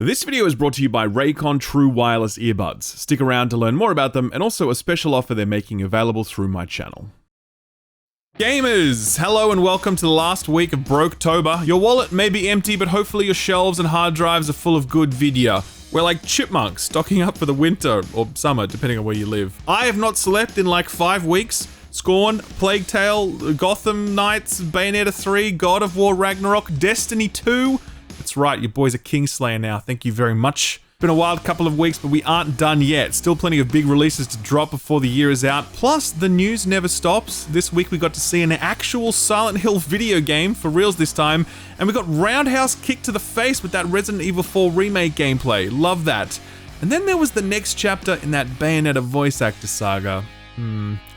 This video is brought to you by Raycon True Wireless Earbuds. Stick around to learn more about them and also a special offer they're making available through my channel. Gamers! Hello and welcome to the last week of Broketober. Your wallet may be empty, but hopefully your shelves and hard drives are full of good video. We're like chipmunks, stocking up for the winter, or summer, depending on where you live. I have not slept in like 5 weeks. Scorn, Plague Tale, Gotham Knights, Bayonetta 3, God of War Ragnarok, Destiny 2. That's right, your boy's a Kingslayer now, thank you very much. Been a wild couple of weeks, but we aren't done yet. Still plenty of big releases to drop before the year is out. Plus, the news never stops. This week we got to see an actual Silent Hill video game, for reals this time, and we got roundhouse kicked to the face with that Resident Evil 4 remake gameplay. Love that. And then there was the next chapter in that Bayonetta voice actor saga.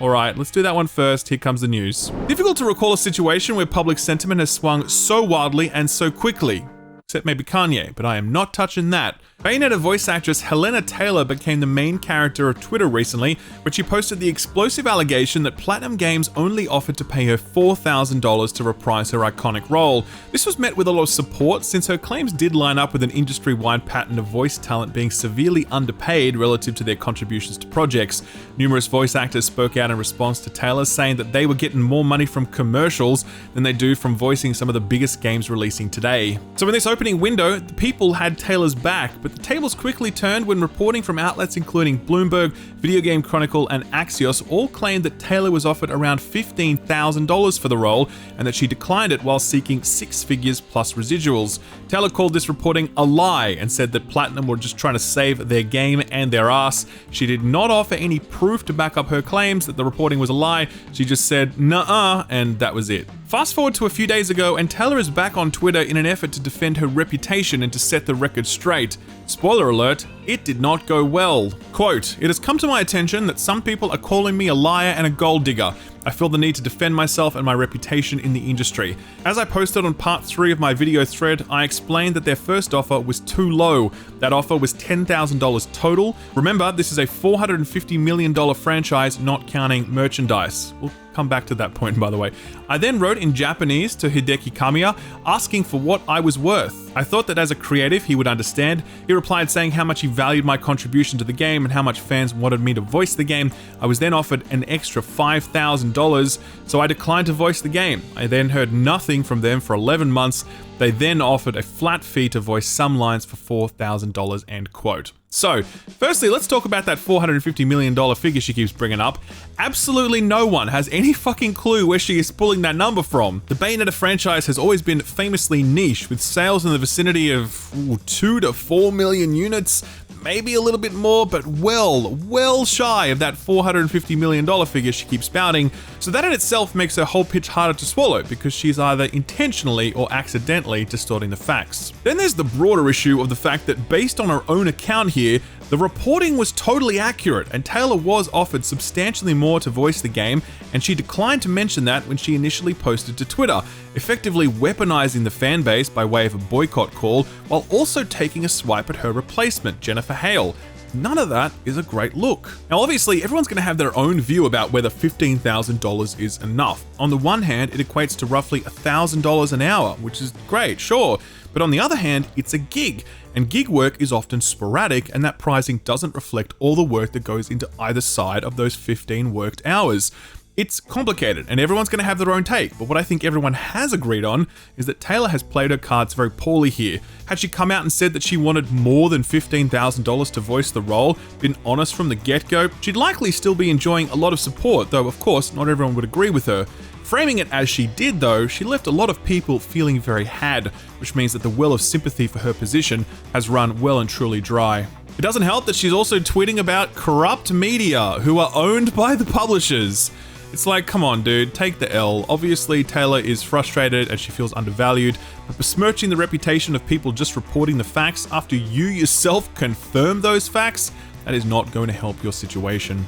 Alright, let's do that one first. Here comes the news. Difficult to recall a situation where public sentiment has swung so wildly and so quickly. Except maybe Kanye, but I am not touching that. Bayonetta voice actress Helena Taylor became the main character of Twitter recently, when she posted the explosive allegation that Platinum Games only offered to pay her $4,000 to reprise her iconic role. This was met with a lot of support, since her claims did line up with an industry-wide pattern of voice talent being severely underpaid relative to their contributions to projects. Numerous voice actors spoke out in response to Taylor, saying that they were getting more money from commercials than they do from voicing some of the biggest games releasing today. So in this opening window, the people had Taylor's back, but the tables quickly turned when reporting from outlets including Bloomberg, Video Game Chronicle, and Axios all claimed that Taylor was offered around $15,000 for the role and that she declined it while seeking 6 figures plus residuals. Taylor called this reporting a lie and said that Platinum were just trying to save their game and their ass. She did not offer any proof to back up her claims that the reporting was a lie. She just said, "Nuh-uh," and that was it. Fast forward to a few days ago, and Taylor is back on Twitter in an effort to defend her reputation and to set the record straight. Spoiler alert, it did not go well. Quote, "It has come to my attention that some people are calling me a liar and a gold digger. I feel the need to defend myself and my reputation in the industry. As I posted on part 3 of my video thread, I explained that their first offer was too low. That offer was $10,000 total. Remember, this is a $450 million franchise, not counting merchandise." We'll come back to that point, by the way. I then wrote in Japanese to Hideki Kamiya, asking for what I was worth. I thought that as a creative, he would understand. He replied saying how much he valued my contribution to the game and how much fans wanted me to voice the game. I was then offered an extra $5,000, so I declined to voice the game. I then heard nothing from them for 11 months. They then offered a flat fee to voice some lines for $4,000, end quote. So, firstly, let's talk about that $450 million figure she keeps bringing up. Absolutely no one has any fucking clue where she is pulling that number from. The Bayonetta franchise has always been famously niche, with sales in the vicinity of 2 to 4 million units, maybe a little bit more, but well shy of that $450 million figure she keeps spouting. So that in itself makes her whole pitch harder to swallow, because she's either intentionally or accidentally distorting the facts. Then there's the broader issue of the fact that based on her own account here, the reporting was totally accurate, and Taylor was offered substantially more to voice the game, and she declined to mention that when she initially posted to Twitter, effectively weaponizing the fanbase by way of a boycott call, while also taking a swipe at her replacement, Jennifer Hale. None of that is a great look. Now obviously, everyone's going to have their own view about whether $15,000 is enough. On the one hand, it equates to roughly $1,000 an hour, which is great, sure. But on the other hand, it's a gig, and gig work is often sporadic, and that pricing doesn't reflect all the work that goes into either side of those 15 worked hours. It's complicated, and everyone's going to have their own take, but what I think everyone has agreed on is that Taylor has played her cards very poorly here. Had she come out and said that she wanted more than $15,000 to voice the role, been honest from the get-go, she'd likely still be enjoying a lot of support, though of course not everyone would agree with her. Framing it as she did though, she left a lot of people feeling very had, which means that the well of sympathy for her position has run well and truly dry. It doesn't help that she's also tweeting about corrupt media, who are owned by the publishers. It's like, come on dude, take the L. Obviously Taylor is frustrated and she feels undervalued, but besmirching the reputation of people just reporting the facts after you yourself confirm those facts, that is not going to help your situation.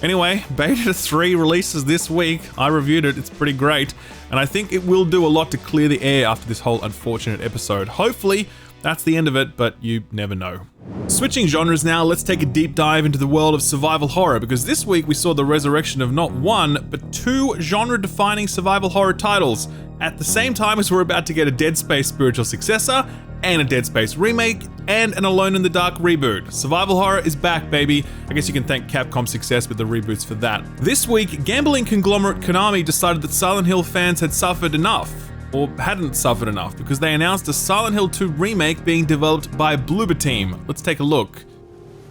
Anyway, Bayonetta 3 releases this week. I reviewed it, it's pretty great, and I think it will do a lot to clear the air after this whole unfortunate episode. Hopefully, That's the end of it, but you never know. Switching genres now, let's take a deep dive into the world of survival horror, because this week we saw the resurrection of not one, but two genre-defining survival horror titles, at the same time as we're about to get a Dead Space spiritual successor, and a Dead Space remake, and an Alone in the Dark reboot. Survival horror is back, baby. I guess you can thank Capcom's success with the reboots for that. This week, gambling conglomerate Konami decided that Silent Hill fans had suffered enough, or hadn't suffered enough, because they announced a Silent Hill 2 remake being developed by Bloober Team. Let's take a look.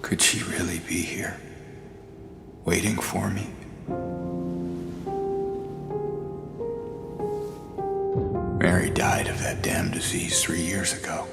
Could she really be here, waiting for me? Mary died of that damn disease 3 years ago.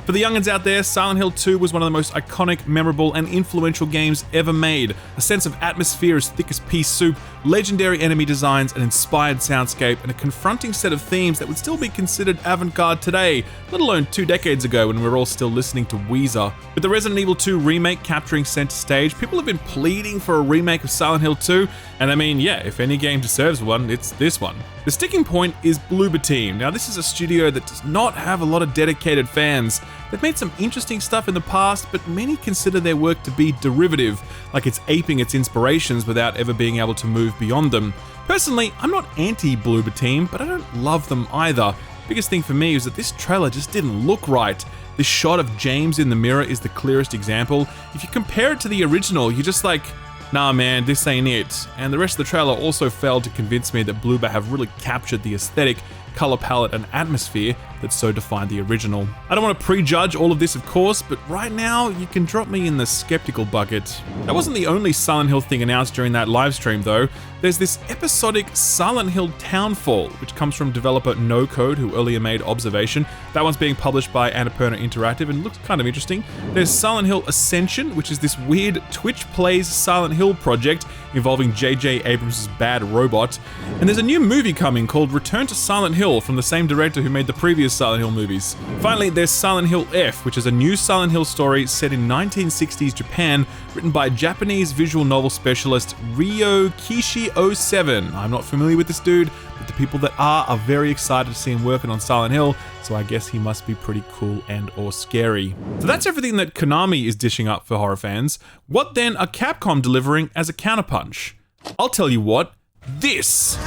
For the youngins out there, Silent Hill 2 was one of the most iconic, memorable, and influential games ever made. A sense of atmosphere as thick as pea soup, legendary enemy designs, an inspired soundscape, and a confronting set of themes that would still be considered avant-garde today, let alone 2 decades ago when we were all still listening to Weezer. With the Resident Evil 2 remake capturing center stage, people have been pleading for a remake of Silent Hill 2, and I mean, yeah, if any game deserves one, it's this one. The sticking point is Bloober Team. Now, this is a studio that does not have a lot of dedicated fans. They've made some interesting stuff in the past, but many consider their work to be derivative, like it's aping its inspirations without ever being able to move beyond them. Personally, I'm not anti-Bloober Team, but I don't love them either. Biggest thing for me is that this trailer just didn't look right. This shot of James in the mirror is the clearest example. If you compare it to the original, you're just like, nah man, this ain't it. And the rest of the trailer also failed to convince me that Bloober have really captured the aesthetic, color palette, and atmosphere that so defined the original. I don't want to prejudge all of this, of course, but right now you can drop me in the skeptical bucket. That wasn't the only Silent Hill thing announced during that livestream though. There's this episodic Silent Hill Townfall, which comes from developer No Code, who earlier made Observation. That one's being published by Annapurna Interactive and looks kind of interesting. There's Silent Hill Ascension, which is this weird Twitch Plays Silent Hill project involving J.J. Abrams' Bad Robot. And there's a new movie coming called Return to Silent Hill from the same director who made the previous Silent Hill movies. Finally, there's Silent Hill F, which is a new Silent Hill story set in 1960s Japan, written by Japanese visual novel specialist Ryo Kishi07. I'm not familiar with this dude, but the people that are very excited to see him working on Silent Hill, so I guess he must be pretty cool and or scary. So that's everything that Konami is dishing up for horror fans. What then are Capcom delivering as a counterpunch? I'll tell you what, this!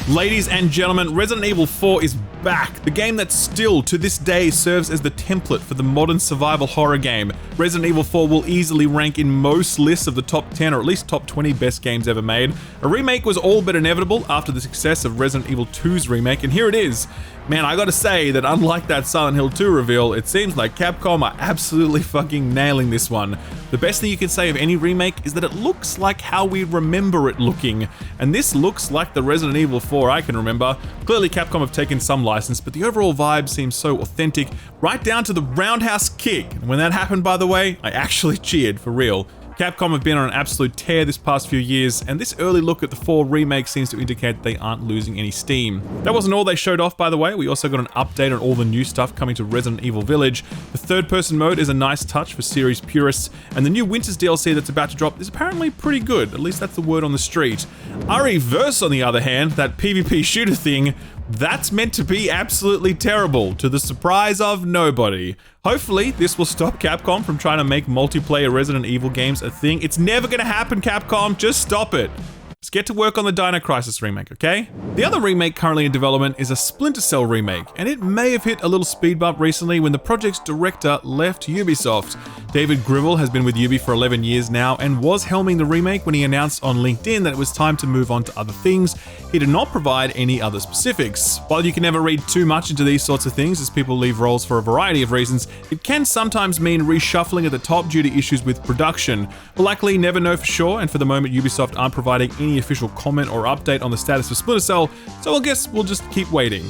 Ladies and gentlemen, Resident Evil 4 is back. The game that still, to this day, serves as the template for the modern survival horror game. Resident Evil 4 will easily rank in most lists of the top 10 or at least top 20 best games ever made. A remake was all but inevitable after the success of Resident Evil 2's remake, and here it is. Man, I gotta say that unlike that Silent Hill 2 reveal, it seems like Capcom are absolutely fucking nailing this one. The best thing you can say of any remake is that it looks like how we remember it looking, and this looks like the Resident Evil 4 I can remember. Clearly Capcom have taken some license, but the overall vibe seems so authentic, right down to the roundhouse kick. And when that happened, by the way, I actually cheered for real. Capcom have been on an absolute tear this past few years, and this early look at the 4 remake seems to indicate they aren't losing any steam. That wasn't all they showed off, by the way. We also got an update on all the new stuff coming to Resident Evil Village. The third-person mode is a nice touch for series purists, and the new Winters DLC that's about to drop is apparently pretty good. At least that's the word on the street. RE-Verse, on the other hand, that PvP shooter thing, that's meant to be absolutely terrible, to the surprise of nobody. Hopefully, this will stop Capcom from trying to make multiplayer Resident Evil games a thing. It's never gonna happen, Capcom, just stop it. Let's get to work on the Dino Crisis remake, okay? The other remake currently in development is a Splinter Cell remake, and it may have hit a little speed bump recently when the project's director left Ubisoft. David Grivell has been with Ubi for 11 years now and was helming the remake when he announced on LinkedIn that it was time to move on to other things. He did not provide any other specifics. While you can never read too much into these sorts of things as people leave roles for a variety of reasons, it can sometimes mean reshuffling at the top due to issues with production. We'll likely never know for sure, and for the moment Ubisoft aren't providing any official comment or update on the status of Splinter Cell, so I guess we'll just keep waiting.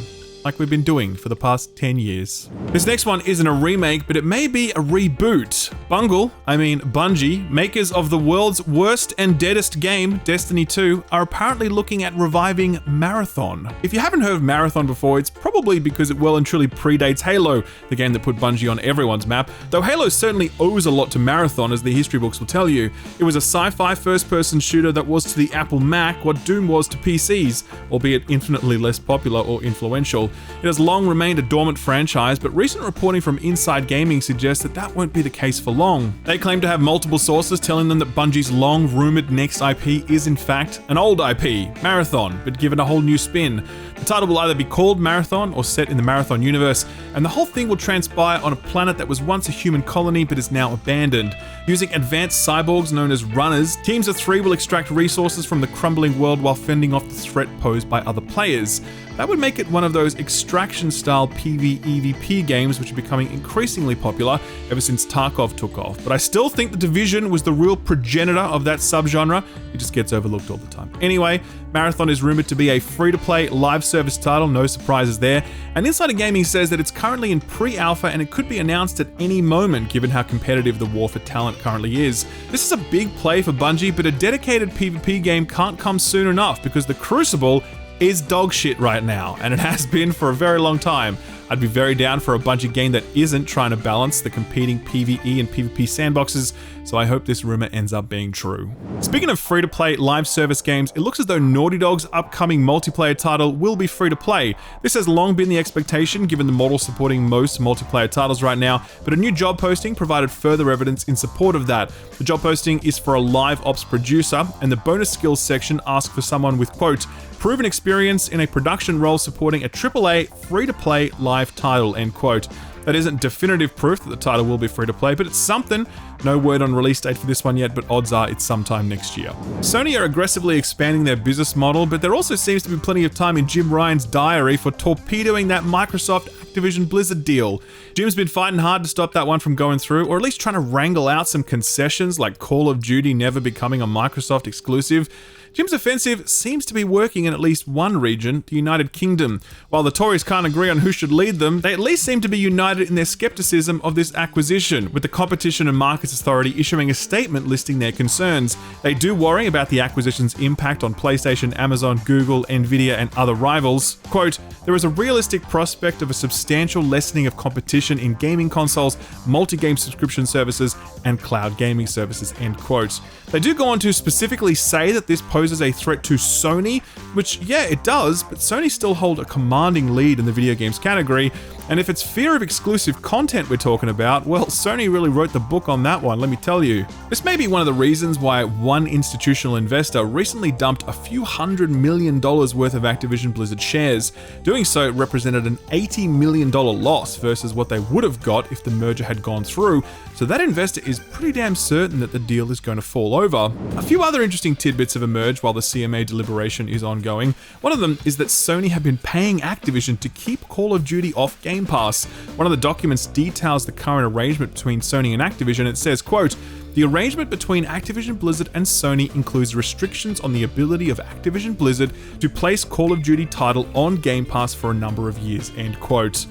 like we've been doing for the past 10 years. This next one isn't a remake, but it may be a reboot. Bungie, makers of the world's worst and deadest game, Destiny 2, are apparently looking at reviving Marathon. If you haven't heard of Marathon before, it's probably because it well and truly predates Halo, the game that put Bungie on everyone's map, though Halo certainly owes a lot to Marathon, as the history books will tell you. It was a sci-fi first-person shooter that was to the Apple Mac what Doom was to PCs, albeit infinitely less popular or influential. It has long remained a dormant franchise, but recent reporting from Inside Gaming suggests that that won't be the case for long. They claim to have multiple sources telling them that Bungie's long-rumored next IP is in fact an old IP, Marathon, but given a whole new spin. The title will either be called Marathon or set in the Marathon universe, and the whole thing will transpire on a planet that was once a human colony but is now abandoned. Using advanced cyborgs known as runners, teams of 3 will extract resources from the crumbling world while fending off the threat posed by other players. That would make it one of those extraction-style PvEvP games which are becoming increasingly popular ever since Tarkov took off. But I still think The Division was the real progenitor of that subgenre. It just gets overlooked all the time. Anyway, Marathon is rumored to be a free-to-play live service title, no surprises there, and Insider Gaming says that it's currently in pre-alpha and it could be announced at any moment given how competitive the war for talent currently is. This is a big play for Bungie, but a dedicated PvP game can't come soon enough because the Crucible is dog shit right now, and it has been for a very long time. I'd be very down for a Bungie game that isn't trying to balance the competing PvE and PvP sandboxes, so I hope this rumor ends up being true. Speaking of free-to-play live service games, it looks as though Naughty Dog's upcoming multiplayer title will be free-to-play. This has long been the expectation given the model supporting most multiplayer titles right now, but a new job posting provided further evidence in support of that. The job posting is for a live ops producer, and the bonus skills section asks for someone with, quote, proven experience in a production role supporting a AAA free-to-play live title, end quote. That isn't definitive proof that the title will be free-to-play, but it's something. No word on release date for this one yet, but odds are it's sometime next year. Sony are aggressively expanding their business model, but there also seems to be plenty of time in Jim Ryan's diary for torpedoing that Microsoft Activision Blizzard deal. Jim's been fighting hard to stop that one from going through, or at least trying to wrangle out some concessions like Call of Duty never becoming a Microsoft exclusive. Jim's offensive seems to be working in at least one region, the United Kingdom. While the Tories can't agree on who should lead them, they at least seem to be united in their skepticism of this acquisition, with the Competition and Markets Authority issuing a statement listing their concerns. They do worry about the acquisition's impact on PlayStation, Amazon, Google, Nvidia, and other rivals. Quote, there is a realistic prospect of a substantial lessening of competition in gaming consoles, multi-game subscription services, and cloud gaming services, end quote. They do go on to specifically say that this poses a threat to Sony, which, yeah, it does, but Sony still hold a commanding lead in the video games category, and if it's fear of exclusive content we're talking about, well, Sony really wrote the book on that one, let me tell you. This may be one of the reasons why one institutional investor recently dumped a few $100 million worth of Activision Blizzard shares. Doing so represented an $80 million loss versus what they would have got if the merger had gone through, so that investor is pretty damn certain that the deal is going to fall over. A few other interesting tidbits have emerged while the CMA deliberation is ongoing. One of them is that Sony have been paying Activision to keep Call of Duty off Game Pass. One of the documents details the current arrangement between Sony and Activision. It says, quote, the arrangement between Activision Blizzard and Sony includes restrictions on the ability of Activision Blizzard to place Call of Duty title on Game Pass for a number of years, end quote.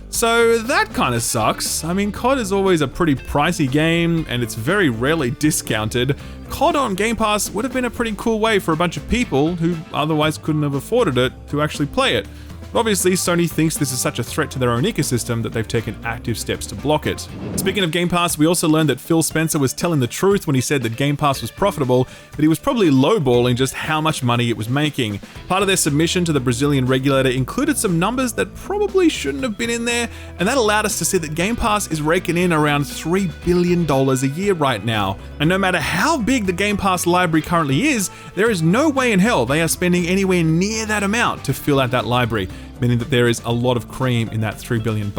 So that kind of sucks. I mean, COD is always a pretty pricey game, and it's very rarely discounted. COD on Game Pass would have been a pretty cool way for a bunch of people who otherwise couldn't have afforded it to actually play it. Obviously, Sony thinks this is such a threat to their own ecosystem that they've taken active steps to block it. Speaking of Game Pass, we also learned that Phil Spencer was telling the truth when he said that Game Pass was profitable, but he was probably lowballing just how much money it was making. Part of their submission to the Brazilian regulator included some numbers that probably shouldn't have been in there, and that allowed us to see that Game Pass is raking in around $3 billion a year right now. And no matter how big the Game Pass library currently is, there is no way in hell they are spending anywhere near that amount to fill out that library, meaning that there is a lot of cream in that $3 billion.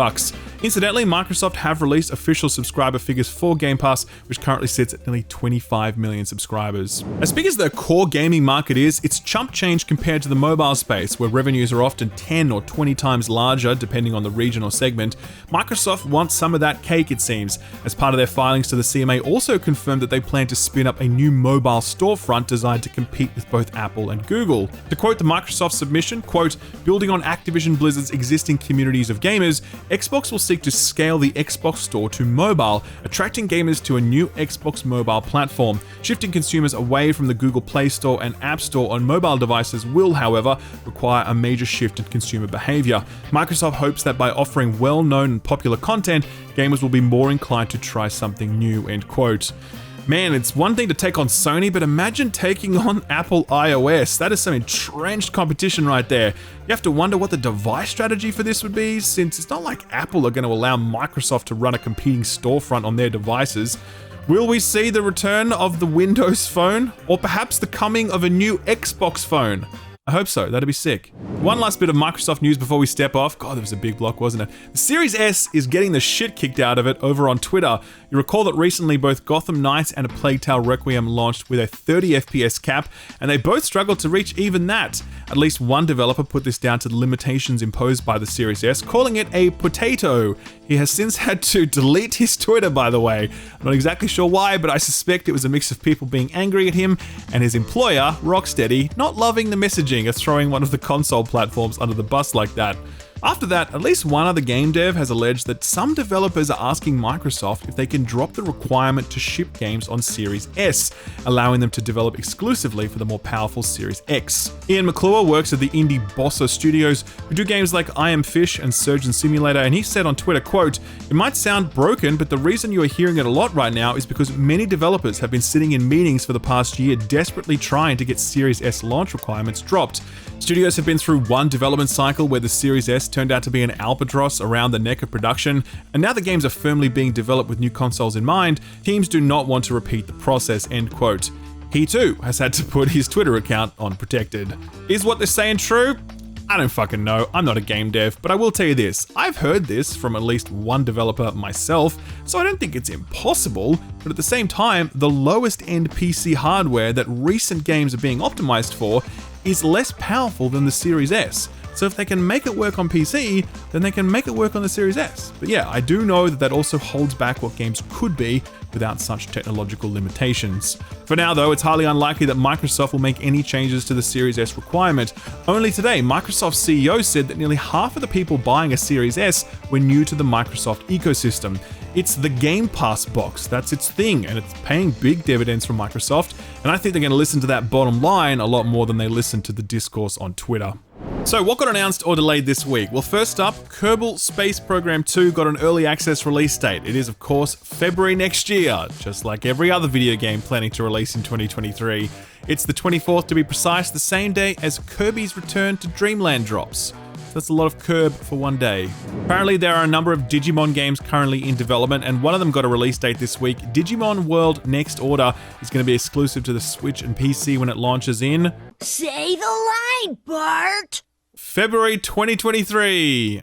Incidentally, Microsoft have released official subscriber figures for Game Pass, which currently sits at nearly 25 million subscribers. As big as the core gaming market is, it's chump change compared to the mobile space, where revenues are often 10 or 20 times larger, depending on the region or segment. Microsoft wants some of that cake, it seems. As part of their filings to the CMA, also confirmed that they plan to spin up a new mobile storefront designed to compete with both Apple and Google. To quote the Microsoft submission, quote, building on Activision Activision Blizzard's existing communities of gamers, Xbox will seek to scale the Xbox Store to mobile, attracting gamers to a new Xbox mobile platform. Shifting consumers away from the Google Play Store and App Store on mobile devices will, however, require a major shift in consumer behavior. Microsoft hopes that by offering well-known and popular content, gamers will be more inclined to try something new, end quote. Man, it's one thing to take on Sony, but imagine taking on Apple iOS. That is some entrenched competition right there. You have to wonder what the device strategy for this would be, since it's not like Apple are going to allow Microsoft to run a competing storefront on their devices. Will we see the return of the Windows Phone? Or perhaps the coming of a new Xbox phone? I hope so, that'd be sick. One last bit of Microsoft news before we step off. God, that was a big block, wasn't it? The Series S is getting the shit kicked out of it over on Twitter. You recall that recently both Gotham Knights and A Plague Tale Requiem launched with a 30 FPS cap, and they both struggled to reach even that. At least one developer put this down to the limitations imposed by the Series S, calling it a potato. He has since had to delete his Twitter, by the way. I'm not exactly sure why, but I suspect it was a mix of people being angry at him and his employer, Rocksteady, not loving the messaging of throwing one of the console platforms under the bus like that. After that, at least one other game dev has alleged that some developers are asking Microsoft if they can drop the requirement to ship games on Series S, allowing them to develop exclusively for the more powerful Series X. Ian McClure works at the indie Bossa Studios, who do games like I Am Fish and Surgeon Simulator, and he said on Twitter, quote, "It might sound broken, but the reason you are hearing it a lot right now is because many developers have been sitting in meetings for the past year desperately trying to get Series S launch requirements dropped. Studios have been through one development cycle where the Series S turned out to be an albatross around the neck of production, and now the games are firmly being developed with new consoles in mind. Teams do not want to repeat the process," end quote. He too has had to put his Twitter account on protected. Is what they're saying true? I don't fucking know, I'm not a game dev, but I will tell you this, I've heard this from at least one developer myself, so I don't think it's impossible, but at the same time, the lowest end PC hardware that recent games are being optimized for is less powerful than the Series S. So if they can make it work on PC, then they can make it work on the Series S. But yeah, I do know that that also holds back what games could be without such technological limitations. For now though, it's highly unlikely that Microsoft will make any changes to the Series S requirement. Only today, Microsoft's CEO said that nearly half of the people buying a Series S were new to the Microsoft ecosystem. It's the Game Pass box, that's its thing, and it's paying big dividends from Microsoft, and I think they're going to listen to that bottom line a lot more than they listen to the discourse on Twitter. So what got announced or delayed this week? Well, first up, Kerbal Space Program 2 got an early access release date. It is, of course, February next year, just like every other video game planning to release in 2023. It's the 24th to be precise, the same day as Kirby's Return to Dreamland drops. That's a lot of Curb for one day. Apparently there are a number of Digimon games currently in development, and one of them got a release date this week. Digimon World Next Order is going to be exclusive to the Switch and PC when it launches in... Say the line, Bart! February 2023.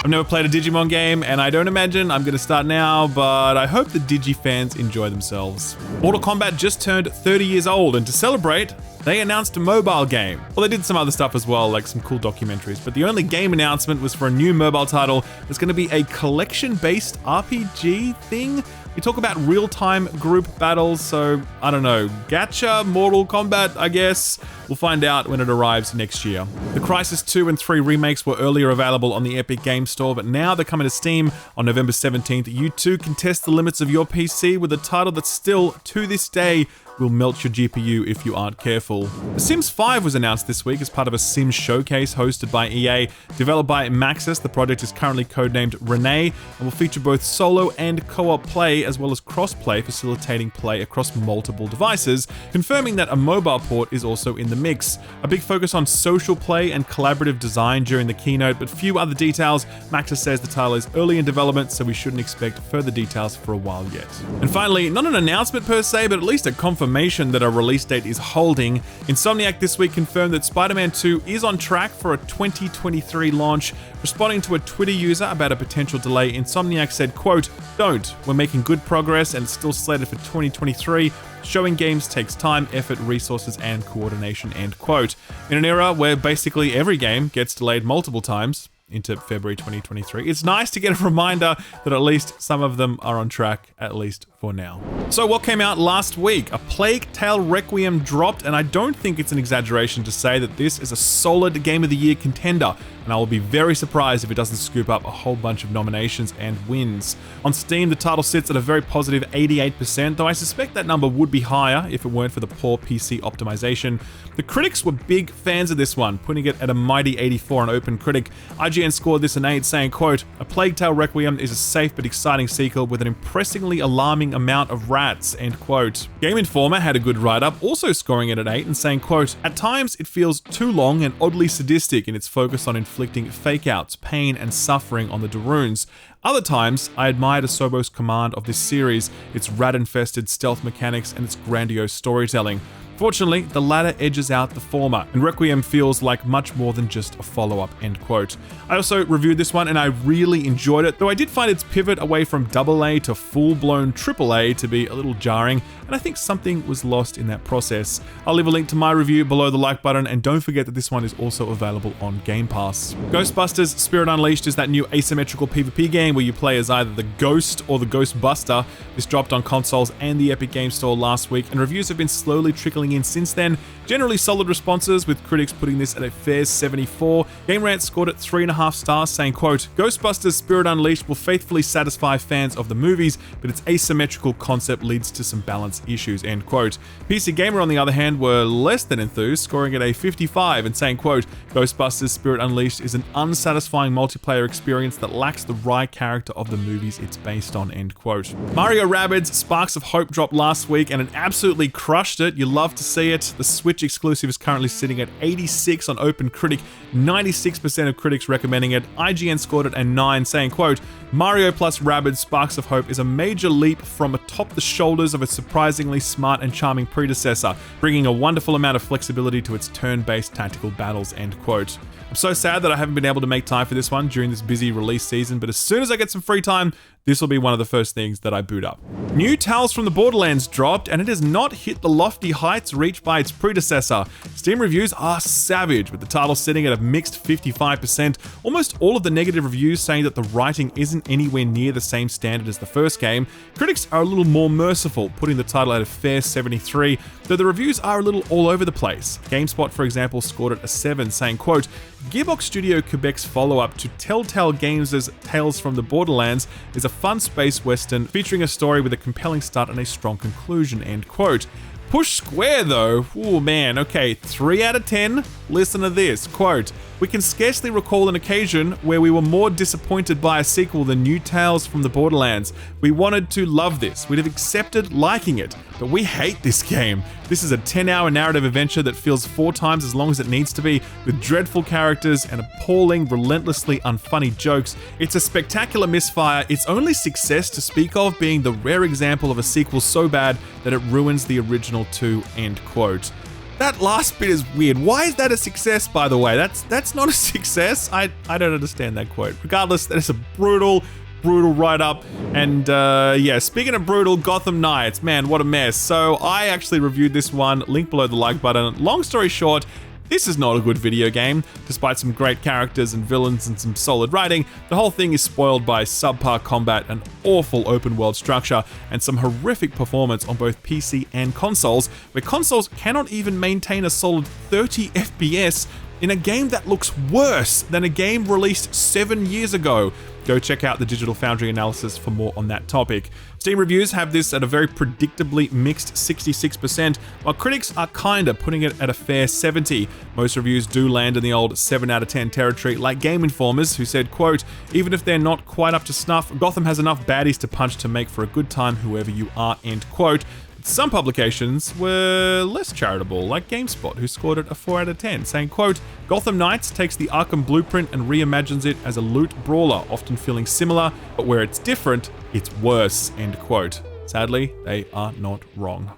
I've never played a Digimon game, and I don't imagine I'm going to start now, but I hope the Digi fans enjoy themselves. Mortal Kombat just turned 30 years old, and to celebrate, they announced a mobile game. Well, they did some other stuff as well, like some cool documentaries, but the only game announcement was for a new mobile title that's going to be a collection-based RPG thing. We talk about real-time group battles, so I don't know, gacha, Mortal Kombat, I guess. We'll find out when it arrives next year. The Crysis 2 and 3 remakes were earlier available on the Epic Games Store, but now they're coming to Steam on November 17th. You too can test the limits of your PC with a title that still, to this day, will melt your GPU if you aren't careful. The Sims 5 was announced this week as part of a Sims showcase hosted by EA. Developed by Maxis, the project is currently codenamed Renee and will feature both solo and co-op play as well as cross-play, facilitating play across multiple devices, confirming that a mobile port is also in the mix. A big focus on social play and collaborative design during the keynote, but few other details. Maxis says the title is early in development, so we shouldn't expect further details for a while yet. And finally, not an announcement per se, but at least a confirmation that a release date is holding. Insomniac this week confirmed that Spider-Man 2 is on track for a 2023 launch. Responding to a Twitter user about a potential delay, Insomniac said, quote, "Don't. We're making good progress and it's still slated for 2023. Showing games takes time, effort, resources, and coordination," end quote. In an era where basically every game gets delayed multiple times, into February 2023. It's nice to get a reminder that at least some of them are on track, at least for now. So what came out last week? A Plague Tale Requiem dropped, and I don't think it's an exaggeration to say that this is a solid Game of the Year contender, and I will be very surprised if it doesn't scoop up a whole bunch of nominations and wins. On Steam, the title sits at a very positive 88%, though I suspect that number would be higher if it weren't for the poor PC optimization. The critics were big fans of this one, putting it at a mighty 84 on OpenCritic. IGN scored this an 8, saying, quote, "A Plague Tale Requiem is a safe but exciting sequel with an impressingly alarming amount of rats," end quote. Game Informer had a good write-up, also scoring it at 8 and saying, quote, "At times it feels too long and oddly sadistic in its focus on inflicting fake-outs, pain and suffering on the Daruns. Other times, I admired Asobo's command of this series, its rat-infested stealth mechanics and its grandiose storytelling. Fortunately, the latter edges out the former, and Requiem feels like much more than just a follow-up," end quote. I also reviewed this one and I really enjoyed it, though I did find its pivot away from AA to full-blown AAA to be a little jarring, and I think something was lost in that process. I'll leave a link to my review below the like button, and don't forget that this one is also available on Game Pass. Ghostbusters Spirit Unleashed is that new asymmetrical PvP game where you play as either the Ghost or the Ghostbuster. This dropped on consoles and the Epic Games Store last week, and reviews have been slowly trickling in since then. Generally solid responses, with critics putting this at a fair 74. Game Rant scored it 3.5 stars, saying, quote, "Ghostbusters Spirit Unleashed will faithfully satisfy fans of the movies, but its asymmetrical concept leads to some balance issues," end quote. PC Gamer, on the other hand, were less than enthused, scoring it a 55 and saying, quote, "Ghostbusters Spirit Unleashed is an unsatisfying multiplayer experience that lacks the right character of the movies it's based on," end quote. Mario Rabbids Sparks of Hope dropped last week and it absolutely crushed it. You love to see it. The Switch exclusive is currently sitting at 86 on OpenCritic, 96% of critics recommending it. IGN scored it a 9, saying, quote, "Mario plus Rabbids Sparks of Hope is a major leap from atop the shoulders of its surprisingly smart and charming predecessor, bringing a wonderful amount of flexibility to its turn-based tactical battles," end quote. I'm so sad that I haven't been able to make time for this one during this busy release season, but as soon as I get some free time, this will be one of the first things that I boot up. New Tales from the Borderlands dropped, and it has not hit the lofty heights reached by its predecessor. Steam reviews are savage, with the title sitting at a mixed 55%, almost all of the negative reviews saying that the writing isn't anywhere near the same standard as the first game. Critics are a little more merciful, putting the title at a fair 73, though the reviews are a little all over the place. GameSpot, for example, scored it a 7, saying, quote, "Gearbox Studio Quebec's follow-up to Telltale Games' Tales from the Borderlands is a fun space western featuring a story with a compelling start and a strong conclusion," end quote. Push Square though, oh man, okay, 3 out of 10. Listen to this, quote, "We can scarcely recall an occasion where we were more disappointed by a sequel than New Tales from the Borderlands. We wanted to love this, we'd have accepted liking it, but we hate this game. This is a 10-hour narrative adventure that feels 4 times as long as it needs to be, with dreadful characters and appalling, relentlessly unfunny jokes. It's a spectacular misfire, its only success to speak of being the rare example of a sequel so bad that it ruins the original too," end quote. That last bit is weird. Why is that a success, by the way? That's not a success. I don't understand that quote. Regardless, that is a brutal write-up. And yeah, speaking of brutal, Gotham Knights. Man, what a mess. So I actually reviewed this one. Link below the like button. Long story short, this is not a good video game. Despite some great characters and villains and some solid writing, the whole thing is spoiled by subpar combat, an awful open world structure, and some horrific performance on both PC and consoles, where consoles cannot even maintain a solid 30 FPS in a game that looks worse than a game released 7 years ago. Go check out the Digital Foundry analysis for more on that topic. Steam reviews have this at a very predictably mixed 66%, while critics are kinda putting it at a fair 70. Most reviews do land in the old 7 out of 10 territory, like Game Informers, who said, quote, "Even if they're not quite up to snuff, Gotham has enough baddies to punch to make for a good time whoever you are," end quote. Some publications were less charitable, like GameSpot, who scored it a 4 out of 10, saying, quote, "Gotham Knights takes the Arkham blueprint and reimagines it as a loot brawler, often feeling similar, but where it's different, it's worse," end quote. Sadly, they are not wrong.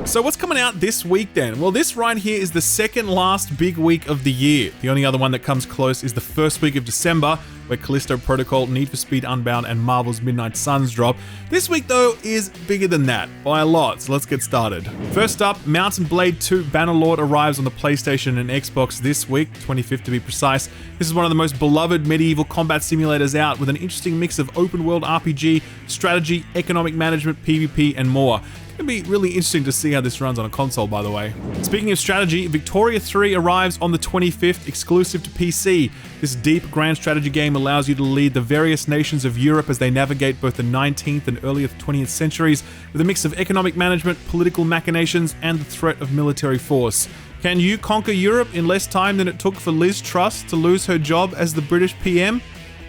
So what's coming out this week then? Well, this right here is the second last big week of the year. The only other one that comes close is the first week of December, where Callisto Protocol, Need for Speed Unbound, and Marvel's Midnight Suns drop. This week, though, is bigger than that, by a lot, so let's get started. First up, Mount & Blade 2 Bannerlord arrives on the PlayStation and Xbox this week, 25th to be precise. This is one of the most beloved medieval combat simulators out, with an interesting mix of open-world RPG, strategy, economic management, PvP, and more. It'll be really interesting to see how this runs on a console, by the way. Speaking of strategy, Victoria 3 arrives on the 25th, exclusive to PC. This deep, grand strategy game allows you to lead the various nations of Europe as they navigate both the 19th and early 20th centuries, with a mix of economic management, political machinations, and the threat of military force. Can you conquer Europe in less time than it took for Liz Truss to lose her job as the British PM?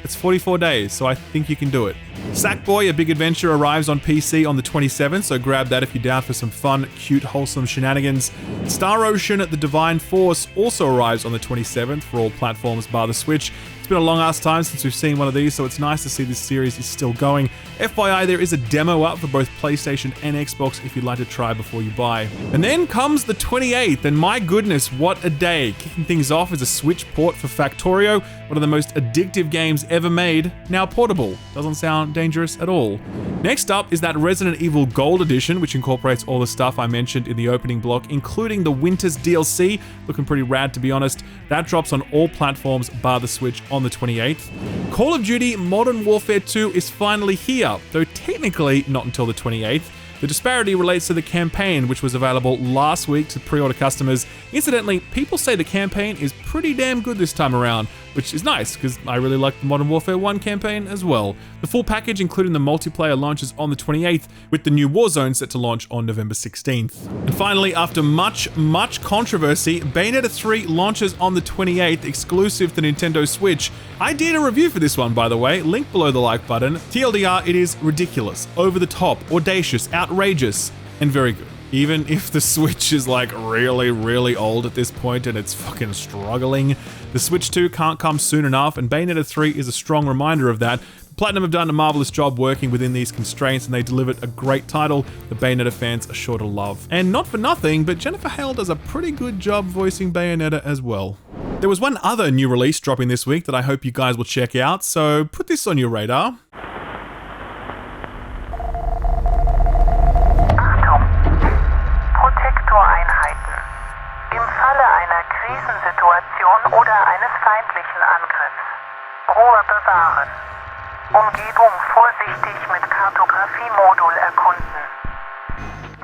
It's 44 days, so I think you can do it. Sackboy: A Big Adventure arrives on PC on the 27th, so grab that if you're down for some fun, cute, wholesome shenanigans. Star Ocean: The Divine Force also arrives on the 27th for all platforms bar the Switch. It's been a long ass time since we've seen one of these, so it's nice to see this series is still going. FYI, there is a demo up for both PlayStation and Xbox if you'd like to try before you buy. And then comes the 28th, and my goodness, what a day. Kicking things off is a Switch port for Factorio, one of the most addictive games ever made, now portable. Doesn't sound dangerous at all. Next up is that Resident Evil Gold Edition, which incorporates all the stuff I mentioned in the opening block, including the Winter's DLC, looking pretty rad to be honest. That drops on all platforms bar the Switch on the 28th. Call of Duty Modern Warfare 2 is finally here, though technically not until the 28th. The disparity relates to the campaign, which was available last week to pre-order customers. Incidentally, people say the campaign is pretty damn good this time around, which is nice, because I really like the Modern Warfare 1 campaign as well. The full package, including the multiplayer, launches on the 28th, with the new Warzone set to launch on November 16th. And finally, after much controversy, Bayonetta 3 launches on the 28th, exclusive to Nintendo Switch. I did a review for this one, by the way, link below the like button. TLDR, it is ridiculous, over the top, audacious, outrageous, and very good. Even if the Switch is like really old at this point and it's fucking struggling, the Switch 2 can't come soon enough, and Bayonetta 3 is a strong reminder of that. Platinum have done a marvelous job working within these constraints, and they delivered a great title that Bayonetta fans are sure to love. And not for nothing, but Jennifer Hale does a pretty good job voicing Bayonetta as well. There was one other new release dropping this week that I hope you guys will check out, so put this on your radar. Einheiten. Im Falle einer Krisensituation oder eines feindlichen Angriffs. Ruhe bewahren. Umgebung vorsichtig mit Kartografiemodul erkunden.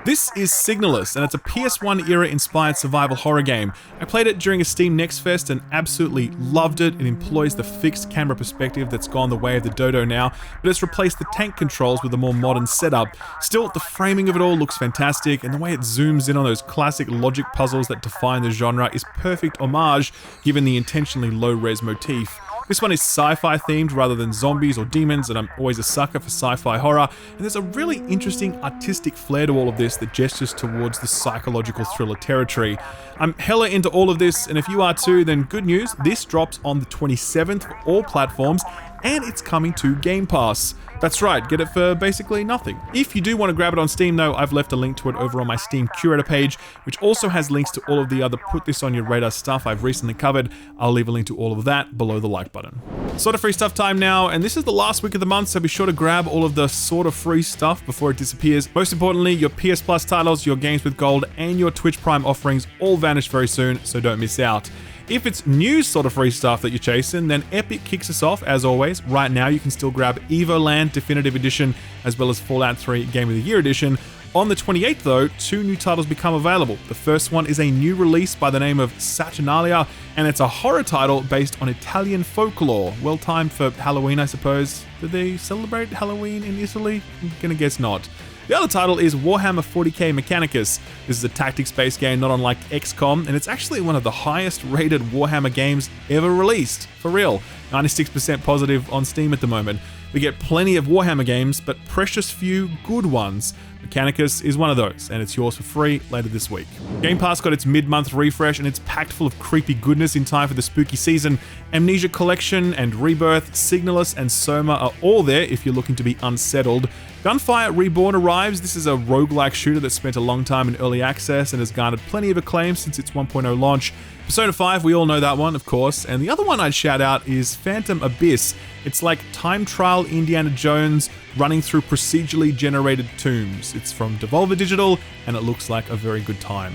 This is Signalis, and it's a PS1 era inspired survival horror game. I played it during a Steam Next Fest and absolutely loved it. It employs the fixed camera perspective that's gone the way of the Dodo now, but it's replaced the tank controls with a more modern setup. Still, the framing of it all looks fantastic, and the way it zooms in on those classic logic puzzles that define the genre is perfect homage given the intentionally low-res motif. This one is sci-fi themed rather than zombies or demons, and I'm always a sucker for sci-fi horror, and there's a really interesting artistic flair to all of this that gestures towards the psychological thriller territory. I'm hella into all of this, and if you are too, then good news, this drops on the 27th for all platforms, and it's coming to Game Pass. That's right, get it for basically nothing. If you do want to grab it on Steam though, I've left a link to it over on my Steam Curator page, which also has links to all of the other put this on your radar stuff I've recently covered. I'll leave a link to all of that below the like button. Sort of free stuff time now, and this is the last week of the month, so be sure to grab all of the sort of free stuff before it disappears. Most importantly, your PS Plus titles, your Games with Gold, and your Twitch Prime offerings all vanish very soon, so don't miss out. If it's new sort of free stuff that you're chasing, then Epic kicks us off as always. Right now you can still grab Evoland Definitive Edition as well as Fallout 3 Game of the Year Edition. On the 28th though, two new titles become available. The first one is a new release by the name of Saturnalia, and it's a horror title based on Italian folklore. Well timed for Halloween, I suppose. Did they celebrate Halloween in Italy? I'm gonna guess not. The other title is Warhammer 40k Mechanicus. This is a tactics-based game not unlike XCOM, and it's actually one of the highest rated Warhammer games ever released. For real, 96% positive on Steam at the moment. We get plenty of Warhammer games, but precious few good ones. Mechanicus is one of those, and it's yours for free later this week. Game Pass got its mid-month refresh, and it's packed full of creepy goodness in time for the spooky season. Amnesia Collection and Rebirth, Signalis and Soma are all there if you're looking to be unsettled. Gunfire Reborn arrives. This is a roguelike shooter that spent a long time in early access and has garnered plenty of acclaim since its 1.0 launch. Persona 5, we all know that one, of course, and the other one I'd shout out is Phantom Abyss. It's like time trial Indiana Jones running through procedurally generated tombs. It's from Devolver Digital, and it looks like a very good time.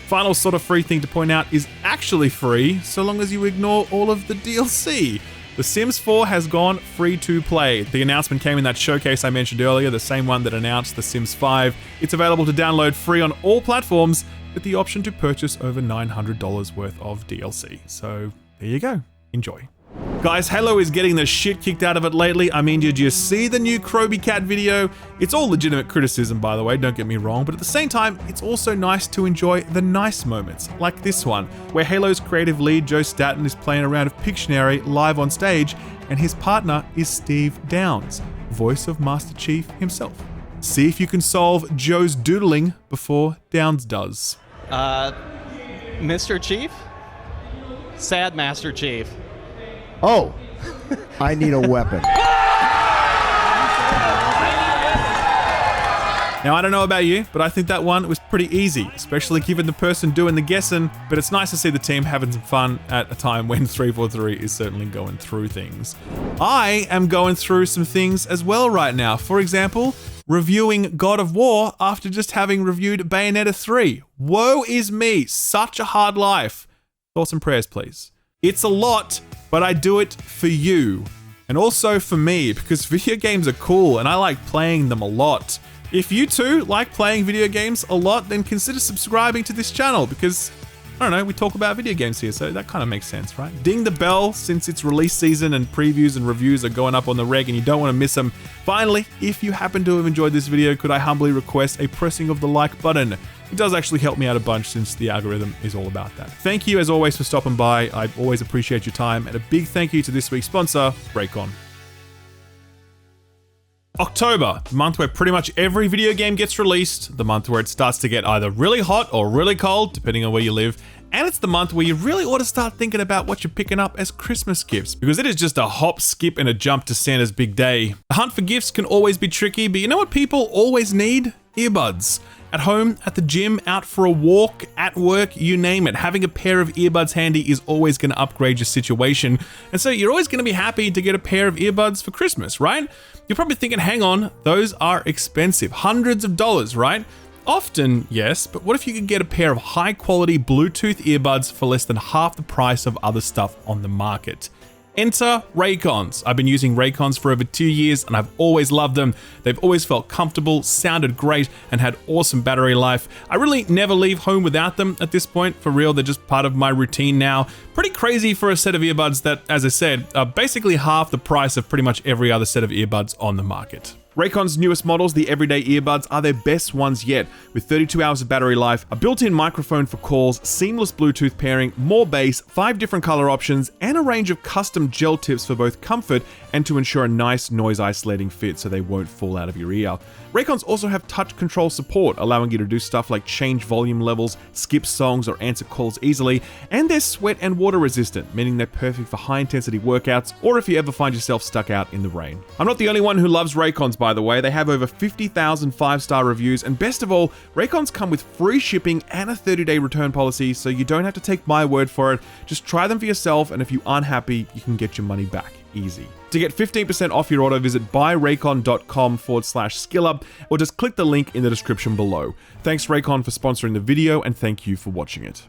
Final sort of free thing to point out is actually free, so long as you ignore all of the DLC. The Sims 4 has gone free to play. The announcement came in that showcase I mentioned earlier, the same one that announced The Sims 5. It's available to download free on all platforms, with the option to purchase over $900 worth of DLC. So there you go. Enjoy. Guys, Halo is getting the shit kicked out of it lately. I mean, did you see the new Kroby Cat video? It's all legitimate criticism, by the way, don't get me wrong, but at the same time, it's also nice to enjoy the nice moments, like this one, where Halo's creative lead Joe Staten is playing a round of Pictionary live on stage, and his partner is Steve Downes, voice of Master Chief himself. See if you can solve Joe's doodling before Downes does. Mr. Chief? Sad Master Chief. Oh, I need a weapon. Now, I don't know about you, but I think that one was pretty easy, especially given the person doing the guessing, but it's nice to see the team having some fun at a time when 343 is certainly going through things. I am going through some things as well right now. For example, reviewing God of War after just having reviewed Bayonetta 3. Woe is me, such a hard life. Thoughts and prayers, please. It's a lot, but I do it for you. And also for me, because video games are cool and I like playing them a lot. If you too like playing video games a lot, then consider subscribing to this channel because, I don't know, we talk about video games here, so that kind of makes sense, right? Ding the bell since it's release season and previews and reviews are going up on the reg and you don't want to miss them. Finally, if you happen to have enjoyed this video, could I humbly request a pressing of the like button? It does actually help me out a bunch since the algorithm is all about that. Thank you as always for stopping by. I always appreciate your time, and a big thank you to this week's sponsor, Raycon. October, the month where pretty much every video game gets released, the month where it starts to get either really hot or really cold, depending on where you live, and it's the month where you really ought to start thinking about what you're picking up as Christmas gifts, because it is just a hop, skip, and a jump to Santa's big day. The hunt for gifts can always be tricky, but you know what people always need? Earbuds. At home, at the gym, out for a walk, at work, you name it. Having a pair of earbuds handy is always going to upgrade your situation. And so you're always going to be happy to get a pair of earbuds for Christmas, right? You're probably thinking, hang on, those are expensive. Hundreds of dollars, right? Often, yes, but what if you could get a pair of high quality Bluetooth earbuds for less than half the price of other stuff on the market? Enter Raycons. I've been using Raycons for over 2 years and I've always loved them. They've always felt comfortable, sounded great, and had awesome battery life. I really never leave home without them at this point. For real, they're just part of my routine now. Pretty crazy for a set of earbuds that, as I said, are basically half the price of pretty much every other set of earbuds on the market. Raycon's newest models, the everyday earbuds, are their best ones yet, with 32 hours of battery life, a built-in microphone for calls, seamless Bluetooth pairing, more bass, 5 different color options, and a range of custom gel tips for both comfort and to ensure a nice noise isolating fit so they won't fall out of your ear. Raycons also have touch control support, allowing you to do stuff like change volume levels, skip songs, or answer calls easily, and they're sweat and water resistant, meaning they're perfect for high intensity workouts or if you ever find yourself stuck out in the rain. I'm not the only one who loves Raycons, by the way. They have over 50,000 5-star reviews, and best of all, Raycons come with free shipping and a 30-day return policy, so you don't have to take my word for it. Just try them for yourself, and if you aren't happy, you can get your money back. Easy. To get 15% off your order, visit buyraycon.com/skillup or just click the link in the description below. Thanks Raycon for sponsoring the video, and thank you for watching it.